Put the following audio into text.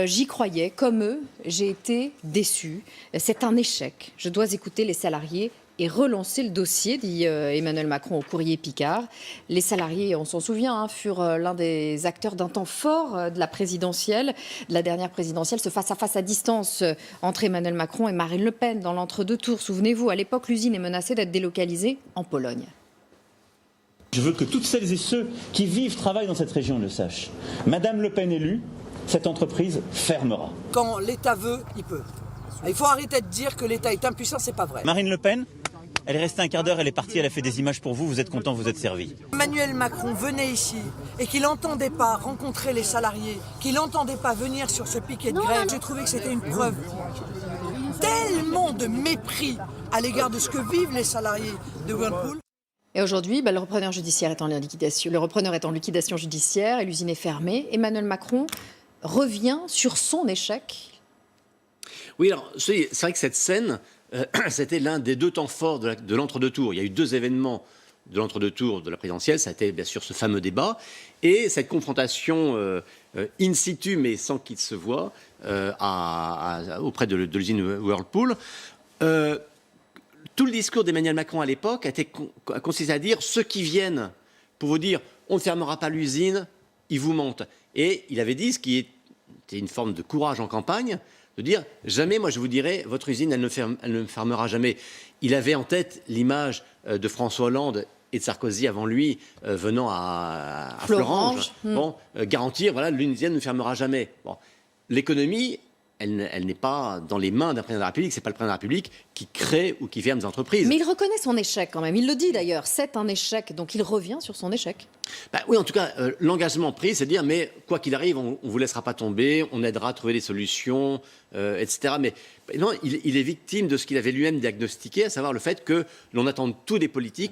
J'y croyais, comme eux, j'ai été déçu. C'est un échec. Je dois écouter les salariés et relancer le dossier, dit Emmanuel Macron au courrier Picard. Les salariés, on s'en souvient, furent l'un des acteurs d'un temps fort de la présidentielle, de la dernière présidentielle, ce face-à-face à distance entre Emmanuel Macron et Marine Le Pen dans l'entre-deux tours. Souvenez-vous, à l'époque, l'usine est menacée d'être délocalisée en Pologne. Je veux que toutes celles et ceux qui vivent, travaillent dans cette région le sachent. Madame Le Pen élue, cette entreprise fermera. Quand l'État veut, il peut. Il faut arrêter de dire que l'État est impuissant, c'est pas vrai. Marine Le Pen, elle est restée un quart d'heure, elle est partie, elle a fait des images pour vous, vous êtes content, vous êtes servi. Emmanuel Macron venait ici et qu'il n'entendait pas rencontrer les salariés, qu'il n'entendait pas venir sur ce piquet de grève, j'ai trouvé que c'était une preuve tellement de mépris à l'égard de ce que vivent les salariés de Whirlpool. Et aujourd'hui, le repreneur judiciaire est en liquidation. Le repreneur est en liquidation judiciaire et l'usine est fermée. Emmanuel Macron revient sur son échec. Oui, alors c'est vrai que cette scène, c'était l'un des deux temps forts de l'entre-deux tours. Il y a eu deux événements de l'entre-deux tours de la présidentielle. Ça a été bien sûr ce fameux débat et cette confrontation in situ, mais sans qu'il se voie, auprès de l'usine Whirlpool. Tout le discours d'Emmanuel Macron à l'époque a consisté à dire ceux qui viennent pour vous dire on ne fermera pas l'usine, ils vous mentent. Et il avait dit, ce qui était une forme de courage en campagne, de dire jamais, moi je vous dirai, votre usine elle ne fermera jamais. Il avait en tête l'image de François Hollande et de Sarkozy avant lui venant à Florange, garantir voilà l'usine ne fermera jamais. Bon, l'économie elle n'est pas dans les mains d'un président de la République, c'est pas le président de la République qui crée ou qui ferme des entreprises. Mais il reconnaît son échec quand même, il le dit d'ailleurs, c'est un échec, donc il revient sur son échec. Oui, en tout cas, l'engagement pris, c'est de dire, mais quoi qu'il arrive, on ne vous laissera pas tomber, on aidera à trouver des solutions, etc. Mais non, il est victime de ce qu'il avait lui-même diagnostiqué, à savoir le fait que l'on attend de tout des politiques